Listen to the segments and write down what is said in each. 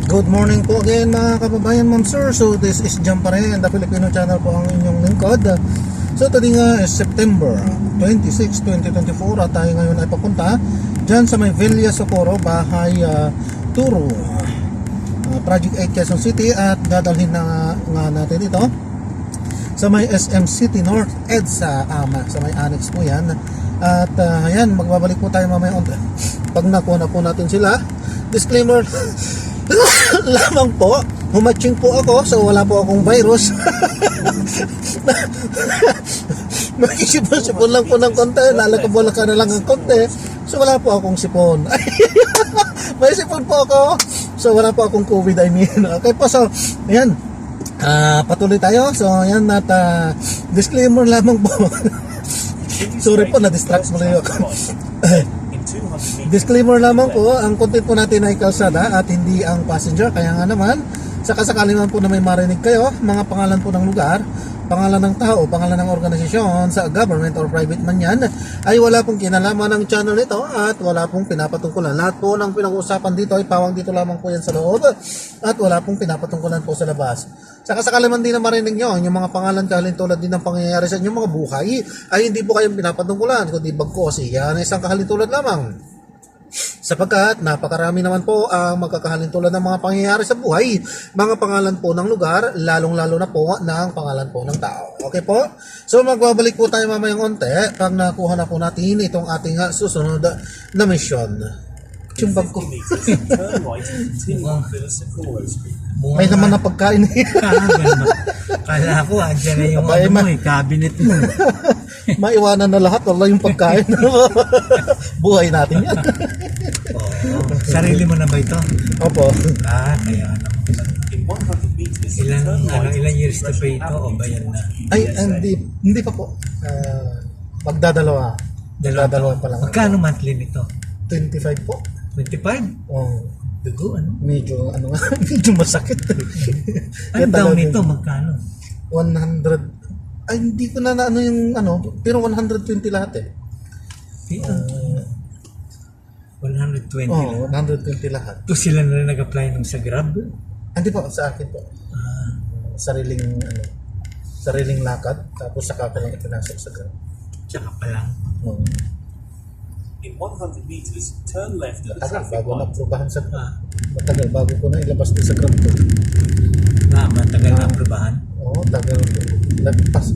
Good morning po again mga kababayan, ma'am sir. So this is Jam pa rin, the Filipino channel po ang inyong lingkod. So today nga is September 26, 2024 at tayo ngayon ay papunta dyan sa may Villa Socorro, bahay Turo, Project 8 Quezon City, at dadalhin na nga natin ito sa may SM City North EDSA sa may annex po yan. At ayan, magbabalik po tayo mamaya pag nakuha na po natin sila. Disclaimer lamang po, humatching po ako, so wala po akong virus. Makikisipon-sipon lang po ng konti, nalakabula ka na lang ng konti, so wala po akong sipon. May sipon po ako, so wala po akong COVID, I mean. Okay po, so ayan, patuloy tayo. So ayan, at disclaimer lamang po. Sorry po, na-distract mo na yun. Disclaimer lamang po, ang content po natin ay kalsada at hindi ang passenger. Kaya nga naman, sakasakali man po na may marinig kayo, mga pangalan po ng lugar, pangalan ng tao, pangalan ng organisasyon, sa government or private man yan, ay wala pong kinalaman ng channel nito at wala pong pinapatungkulan. Lahat po ng pinag-uusapan dito ay pawang dito lamang po yan sa loob at wala pong pinapatungkulan po sa labas. Sakasakali man din na marinig nyo, yung mga pangalan kahalintulad din ng pangyayari sa inyong mga buhay, ay hindi po kayong pinapatungkulan, kundi bagkos, yan ay isang kahalintulad lamang. Sapagkat napakarami naman po ang magkakahalintulad ng mga pangyayari sa buhay, mga pangalan po ng lugar, lalong-lalo na po ng pangalan po ng tao. Okay po? So magbabalik po tayo mamayang onte pag nakuha na po natin itong ating susunod na mission. Yung bag ko. May naman na pagkain. Kala ko, andyan na yung ano mo cabinet mo. Maiwanan na lahat, wala yung pagkain. Buhay natin yan. Sarili mo na ba ito? Opo. Kaya naman. Ilan years to pay ito o bayan na? Ay, hindi pa po. Magdadalawa. Dalawa pa lang. Magkano monthly nito? 25 po. 25? Oh. Dugo, ano? Medyo masakit. Ang down nito, magkano? 100. Ay, hindi ko na ano yung pero 120 lahat eh. 120 Oh, lang. 120 lahat. Ito sila na nag-apply nung sa Grab? Hindi po, sa akin po. Sariling lakad, tapos saka pa lang ipinasok sa Grab. Tsaka pa lang. Oh. In 100 meters, turn left at the Tagal, traffic bago light. na-aprobahan sa matagal, bago ko na ilabas din sa Grab ko. Matagal na aprobahan? Oo, tagal. Lagpas,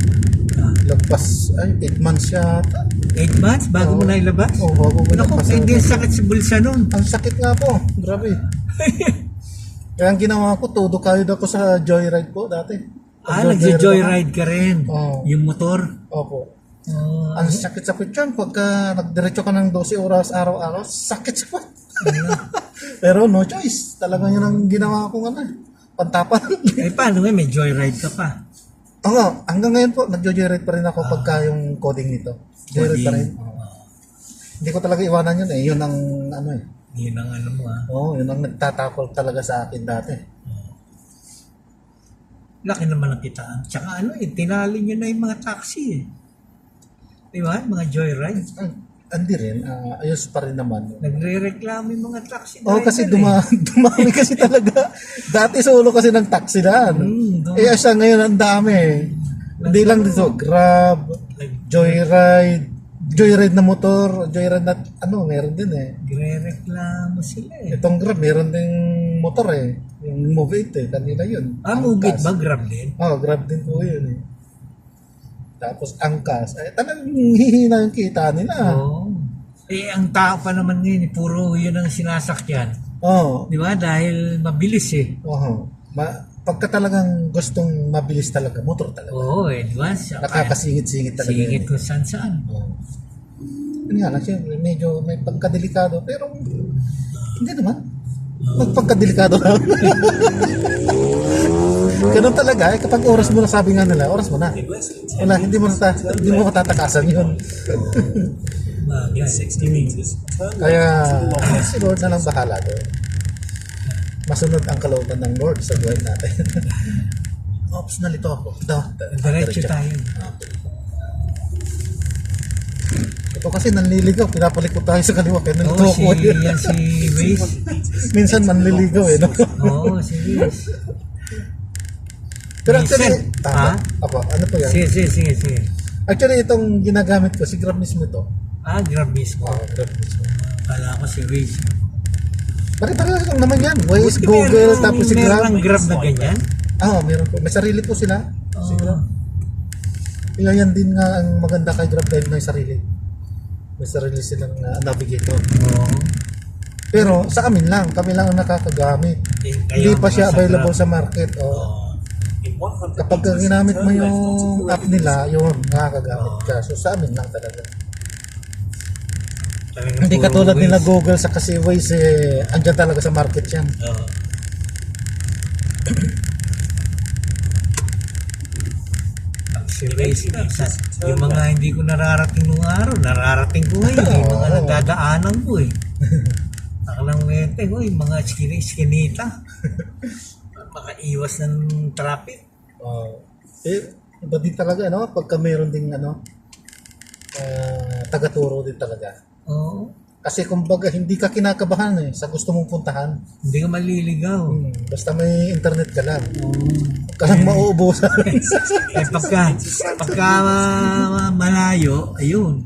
ay, 8 months yata. 8 months bago mo na ilabas? Oo, bago ko Naku, ilabas. hindi sakit sa bulsa nun. Ang sakit nga po, grabe. Kaya ang ginawa ko, todo kayod ako sa joyride po dati. Nagja-joyride ka rin. Oo. Yung motor. Opo. Ang sakit sa yan pagka nagdiretso ka ng 12 oras araw-araw, sakit sa puwet. Pero no choice, talaga yun ang ginawa ko pantapan. Paano may joyride ka pa? Oo, hanggang ngayon po, nagjo-joyride pa rin ako pagka yung coding nito. Joyride pa rin. Hindi ko talaga iwanan yun eh. Yun ang Yun ang mo Oo, yun ang nagtatakol talaga sa akin dati. Laki naman ang kitaan. Tsaka tinali nyo na yung mga taxi eh. Diba? Mga joyride. Hindi rin, ayos pa rin naman. Nagre-reklamo yung mga taxi Oo, kasi dumami kasi talaga. Dati solo kasi ng taxi daan. Siya ngayon ang dami. Hindi lang dito, Grab, Joyride na motor, Joyride na meron din eh. Nagre-reklamo sila eh. Itong Grab, meron ding motor eh. Yung Move 8 eh, kanina yun. Move 8 ba? Grab din? Oo, Grab din po yun eh. Tapos angkas, talagang hihina yung kita nila. Oo. Ang tao pa naman ngayon, puro yun ang sinasakyan. Oo. Di ba? Dahil mabilis eh. Oo. Pagka talagang gustong mabilis talaga, motor talaga. Oo di ba? Nakakasingit-singit talaga. Singit kung saan-saan. Oo. Yun nga lang, siyempre, medyo may pagkadelikado, pero hindi naman. Pagkadelikado lang. Ganun talaga, kapag oras mo na, sabi nga nila, oras mo na. Wala, hindi mo matatakasan yun. In 60 meters, turn Kaya, left. si Lord na lang bahala doon. Masunod ang kalooban ng Lord sa buhay natin. Oops, nalito ako. Diretso tayo. Okay. Ito kasi nanliligaw, pinapalikot tayo sa kaliwa kaya Oo, nalito ko. yan si Waze. Minsan manliligaw eh, no? Oo, si Waze. Pero actually, Minsan, ha? ano po yan? Sige. Actually, itong ginagamit ko, si Grab mismo ito. Grab mismo. Grab mismo. Kala ko si Waze. Pare-parehas lang naman yan. Waze, Buti Google, tapos si Grab. Meron Grab na ganyan. Meron po. May sarili po sila. Si Oo. Grab. Kaya yan din nga ang maganda kay Grab dahil may sarili. May sarili silang navigator. Oo. Pero sa amin lang, kami lang ang nakakagamit. Hindi pa siya available sa market. Oo. In 100 Kapag meters, ginamit mo turn left yung onto app nila, yun, nakakagamit ka. So sa amin lang talaga. Talagang Hindi puro katulad Waze. nila Google sa kasi Waze, andyan talaga sa market yan. Oo. Si Waze, yung mga hindi ko nararating nung araw, nararating ko ngayon. Yung mga Oo. nadadaanan ko eh. Nakalang wete ko, yung mga skinita. Makaiwas ng traffic. Iba din talaga, no? Pagka meron ding, taga-turo din talaga. Oo. Kasi kumbaga, hindi ka kinakabahan sa gusto mong puntahan. Hindi ka maliligaw. Basta may internet ka lang. Oo. Huwag ka lang mauubusan. Pagka malayo, ayun.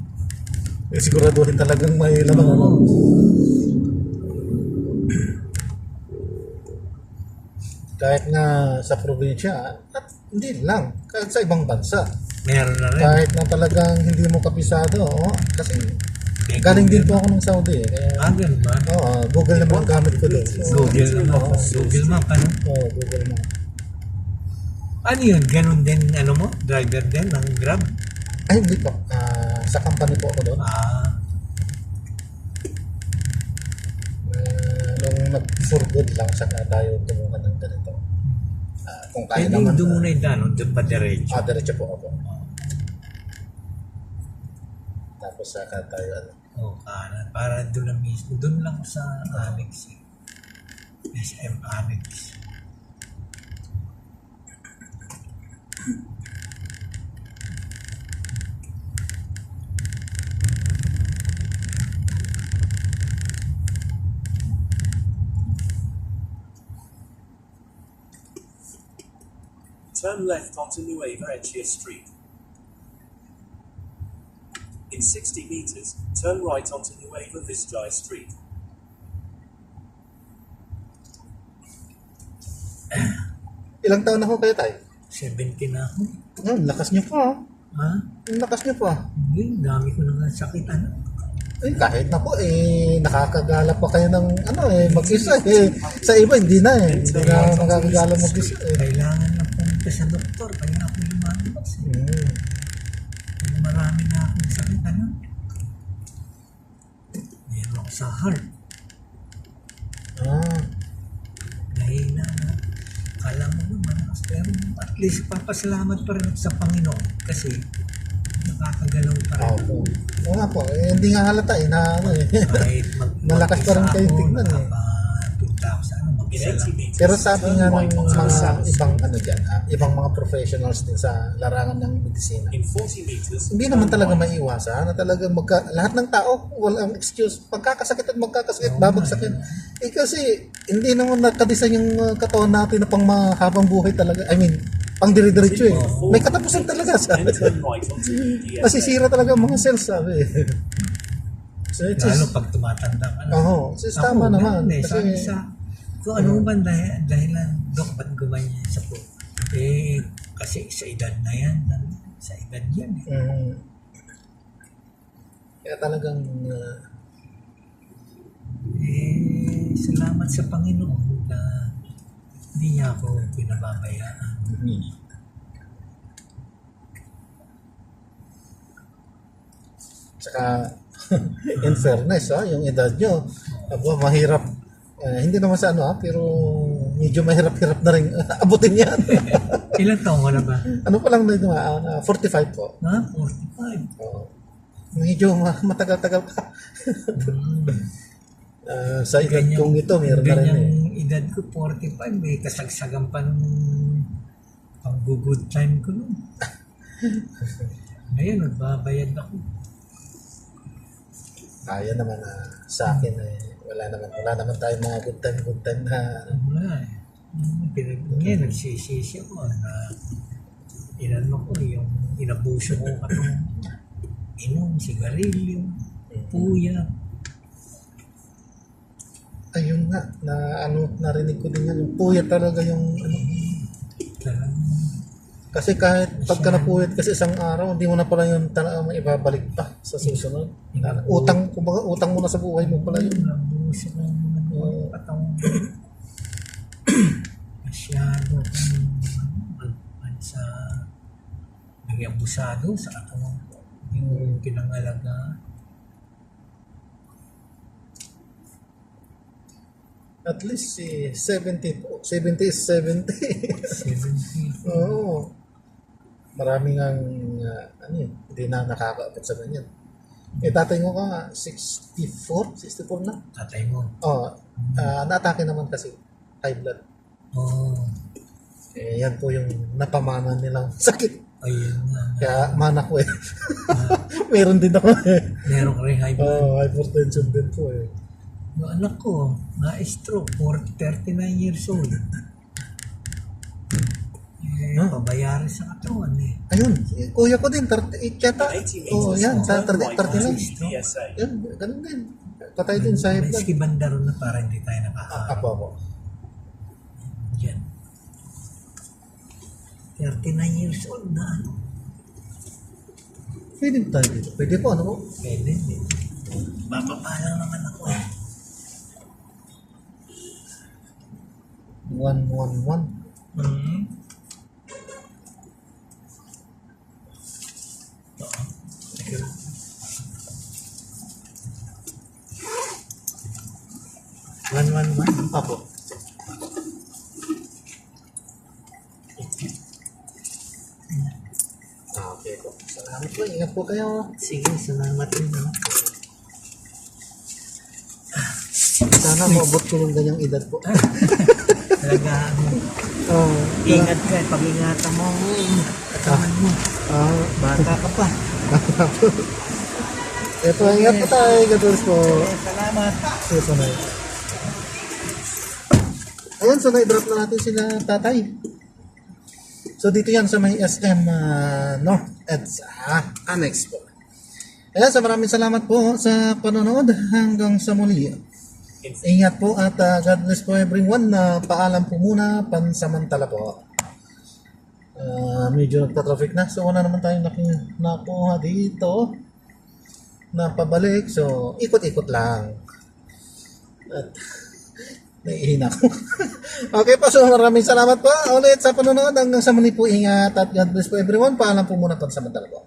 Siguraduhin talagang may lamang, ano? Oo. Kahit nga sa probinsya, at hindi lang, kahit sa ibang bansa. Meron na rin. Kahit na talagang hindi mo kapisado, kasi galing din po ako ng Saudi. Kaya, Ganun ba? Google naman ang gamit ko doon. Google Map. Google Map, ano? Google Map. Ano yun? Ganun din, ano mo? Driver din ng Grab? Ay, hindi po. Sa company po ako doon. Nung nag-for good lang, saka tayo tumukan ng ganito. Kung kaya Pwede naman. doon muna yung dano, doon pa diretso. Diretso po ako. Tapos saka tayo, Kanan. Para doon lang mismo. Doon lang sa Annex. SM Annex. Turn left onto Nueva Ecija Street. In 60 meters, turn right onto Nueva Vizcaya Street. Ilang taon na ho kayo tayo? 70 na ako. Lakas niyo pa. Ha? Ang lakas niyo pa. Hindi, dami ko nang sakit. Ano? Kahit na po, nakakagala pa kayo ng mag-isa. Sa iba, hindi na Hindi na nakakagala mag-isa. Kailangan na pumunta sa doktor. Kaya ako lumalabas. Marami na akong sakit. Ano? Meron ako sa heart. Dahil na, kala mo naman, pero at least papasalamat pa rin sa Panginoon kasi nakakagalaw pa rin. Oo nga po, hindi nga halata na Kahit malakas pa rin kayo tignan Punta ako sa In 80 meters, Pero sabi nga ng turn right onto mga Lasal ibang Street. ibang mga professionals din sa larangan ng medisina. In 40 meters, Hindi naman talaga maiiwasan na talagang lahat ng tao walang excuse. Pagkakasakit at magkakasakit, babagsakin. Kasi hindi naman nakadesign yung katawan natin na pang mahabang buhay talaga. I mean, pang dire-diretso May katapusan talaga then sabi. turn right onto EDSA. Masisira talaga ang mga cells sabi. So it's lalo pag tumatanda ka na. tama naman. Sabi sa kung ano man dahilan, Dok, ba't gumanyan sa po? Kasi sa edad na yan. Sa edad yan. Kaya talagang salamat sa Panginoon na hindi niya ako pinababayaan. Saka in fairness yung edad nyo mahirap hindi naman sa pero medyo mahirap-hirap na rin abutin yan. Ilan taong ka na ba? Ano pa lang na 45 po. 45. Medyo matagal-tagal pa. Sa edad kong ito meron na rin Ganyang edad ko 45, may kasagsagan pa nung pang-good time ko nun. Ngayon, nagbabayad ako. Kaya naman sa akin wala naman tayong mga good time na Wala eh. Ngayon, nagsisisi ako na inano ko yung inabuso ko katong inom, sigarilyo, puya. ayun nga na narinig ko din yan yung puyat talaga yung Talagang kasi kahit pagka napuyat kasi isang araw hindi mo na pala yun talaga maibabalik pa sa susunod. Kumbaga utang mo na sa buhay mo pala yun. inabuso ko ng katong masyado kung sa naging abusado sa katong yung pinangalaga. At least 70 is 70. 70. Oo. Maraming ang hindi na nakakaabot sa ganyan. Tatay mo ka 64 na. Tatay mo. Na-atake naman kasi high blood. Oo. Yan po yung napamana nilang sakit. Ayun nga. Kaya mana ko Meron din ako Meron ka rin high blood. hypertension din po Yung anak ko, na-stroke, 39 years old. Pabayaran sa katawan eh. Ayun, kuya ko din, 38 yata. 80 Oo, meters, yan, turn right 39. onto PSA. Yan, ganun din. Patay din sa high blood. Meski banda ron na para hindi tayo nakakaharap. Apo. Diyan. 39 years old na ano. Pwede tayo dito. Pwede po, ano po? Pwede eh. Bababa lang naman ako eh. 111. Hmm. One, one, one. Apo. Okay po. Salamat po. Ingat po kayo. Sige, salamat rin. No? Sana maabot ko yung ganyang edad po. Talaga, ingat ka. Pag-ingatan mo yung katawan mo. Bata ka pa. Ito, ingat po tayo. Gatulis po. Salamat. Sige, sanay. Ayan, so na-drop na natin sila tatay. So dito yan sa may SM North EDSA Annex po. Ayan, so maraming salamat po sa panonood hanggang sa muli. Ingat po at God bless po everyone. Paalam po muna, pansamantala po. Medyo nagta-traffic na. So wala naman tayong nakuha dito na pabalik. So ikot-ikot lang. At naiihina ko. Okay po, so maraming salamat po ulit sa panonood. Hanggang sa muli po, ingat at God bless po everyone. Paalam po muna pansamantala po.